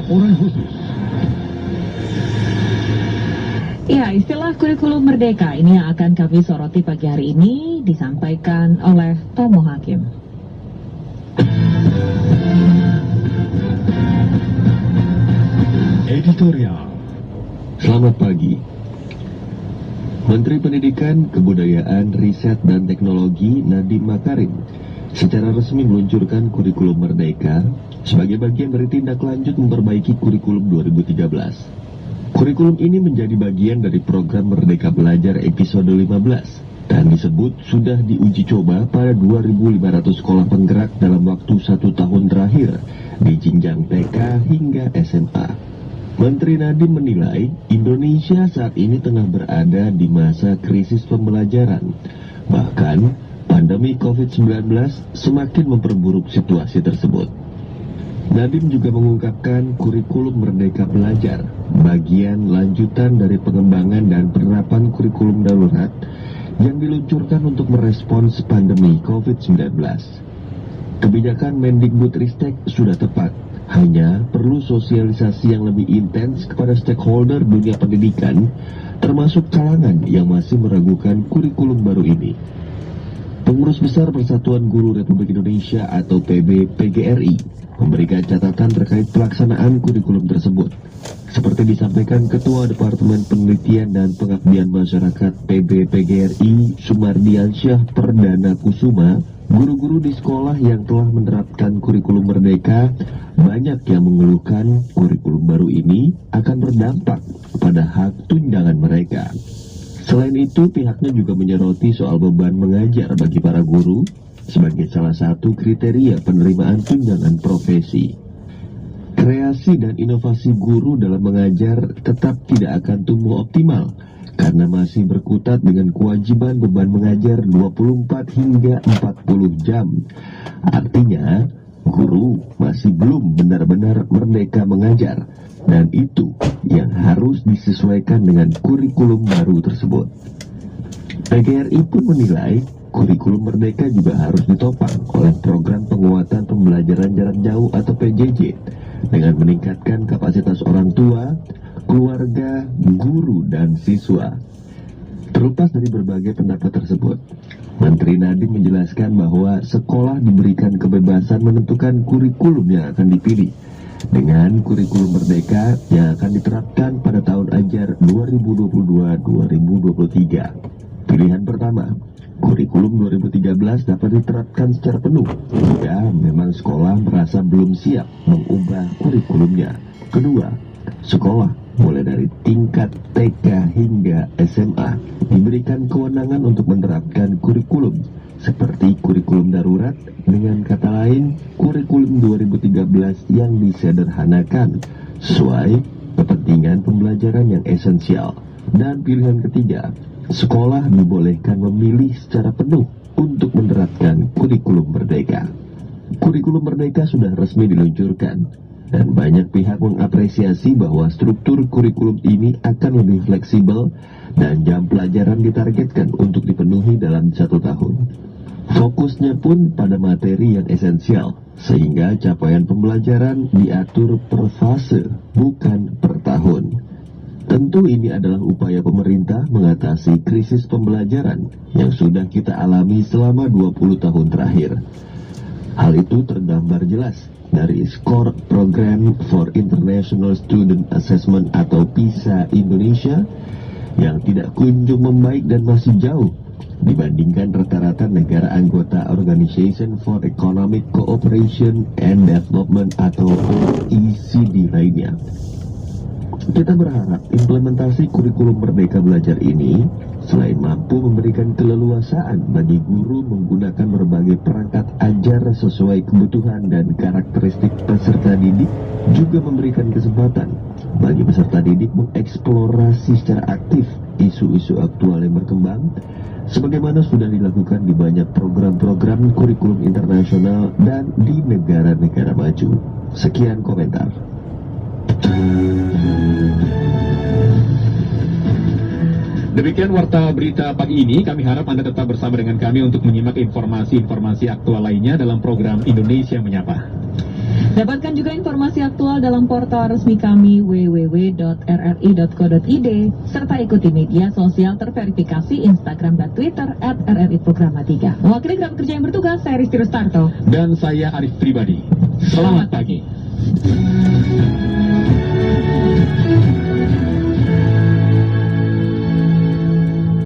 laporan khusus. Ya, istilah kurikulum merdeka ini yang akan kami soroti pagi hari ini disampaikan oleh Tomo Hakim. Editorial. Selamat pagi. Menteri Pendidikan, Kebudayaan, Riset, dan Teknologi Nadiem Makarim secara resmi meluncurkan kurikulum merdeka sebagai bagian dari tindak lanjut memperbaiki kurikulum 2013. Kurikulum ini menjadi bagian dari program Merdeka Belajar episode 15 dan disebut sudah diuji coba pada 2.500 sekolah penggerak dalam waktu 1 tahun terakhir di jenjang TK hingga SMA. Menteri Nadiem menilai Indonesia saat ini tengah berada di masa krisis pembelajaran. Bahkan, pandemi COVID-19 semakin memperburuk situasi tersebut. Nadiem juga mengungkapkan kurikulum Merdeka Belajar, bagian lanjutan dari pengembangan dan penerapan kurikulum darurat yang diluncurkan untuk merespons pandemi COVID-19. Kebijakan Mendikbudristek sudah tepat, hanya perlu sosialisasi yang lebih intens kepada stakeholder dunia pendidikan, termasuk kalangan yang masih meragukan kurikulum baru ini. Pengurus Besar Persatuan Guru Republik Indonesia atau PGRI memberikan catatan terkait pelaksanaan kurikulum tersebut. Seperti disampaikan Ketua Departemen Penelitian dan Pengabdian Masyarakat PGRI Sumardiansyah Perdana Kusuma, guru-guru di sekolah yang telah menerapkan kurikulum merdeka banyak yang mengeluhkan kurikulum baru ini akan berdampak pada hak tunjangan mereka. Selain itu, pihaknya juga menyoroti soal beban mengajar bagi para guru sebagai salah satu kriteria penerimaan tunjangan profesi. Kreasi dan inovasi guru dalam mengajar tetap tidak akan tumbuh optimal karena masih berkutat dengan kewajiban beban mengajar 24 hingga 40 jam. Artinya, guru masih belum benar-benar merdeka mengajar, dan itu yang harus disesuaikan dengan kurikulum baru tersebut. PGRI pun menilai kurikulum merdeka juga harus ditopang oleh program penguatan pembelajaran jarak jauh atau PJJ dengan meningkatkan kapasitas orang tua, keluarga, guru, dan siswa. Terlepas dari berbagai pendapat tersebut, Menteri Nadiem menjelaskan bahwa sekolah diberikan kebebasan menentukan kurikulum yang akan dipilih dengan kurikulum merdeka yang akan diterapkan pada tahun ajar 2022-2023. Pilihan pertama, kurikulum 2013 dapat diterapkan secara penuh jika memang sekolah merasa belum siap mengubah kurikulumnya. Kedua, sekolah mulai dari tingkat TK hingga SMA diberikan kewenangan untuk menerapkan kurikulum seperti kurikulum darurat, dengan kata lain kurikulum 2013 yang disederhanakan sesuai kepentingan pembelajaran yang esensial. Dan pilihan ketiga, sekolah dibolehkan memilih secara penuh untuk menerapkan kurikulum merdeka. Kurikulum merdeka sudah resmi diluncurkan, dan banyak pihak mengapresiasi bahwa struktur kurikulum ini akan lebih fleksibel dan jam pelajaran ditargetkan untuk dipenuhi dalam 1 tahun. Fokusnya pun pada materi yang esensial, sehingga capaian pembelajaran diatur per fase, bukan per tahun. Tentu ini adalah upaya pemerintah mengatasi krisis pembelajaran yang sudah kita alami selama 20 tahun terakhir. Hal itu tergambar jelas dari skor Program for International Student Assessment atau PISA Indonesia yang tidak kunjung membaik dan masih jauh dibandingkan rata-rata negara anggota Organization for Economic Cooperation and Development atau OECD lainnya. Kita berharap implementasi kurikulum Merdeka Belajar ini selain mampu memberikan keleluasaan bagi guru menggunakan berbagai perangkat ajar sesuai kebutuhan dan karakteristik peserta didik, juga memberikan kesempatan bagi peserta didik mengeksplorasi secara aktif isu-isu aktual yang berkembang, sebagaimana sudah dilakukan di banyak program-program kurikulum internasional dan di negara-negara maju. Sekian komentar. Demikian warta berita pagi ini. Kami harap Anda tetap bersama dengan kami untuk menyimak informasi-informasi aktual lainnya dalam program Indonesia Menyapa. Dapatkan juga informasi aktual dalam portal resmi kami www.rri.co.id serta ikuti media sosial terverifikasi Instagram dan Twitter @RRI Programa 3. Mewakili kerabat kerja yang bertugas, saya Risti Rustarto. Dan saya Arif Pribadi. Selamat pagi.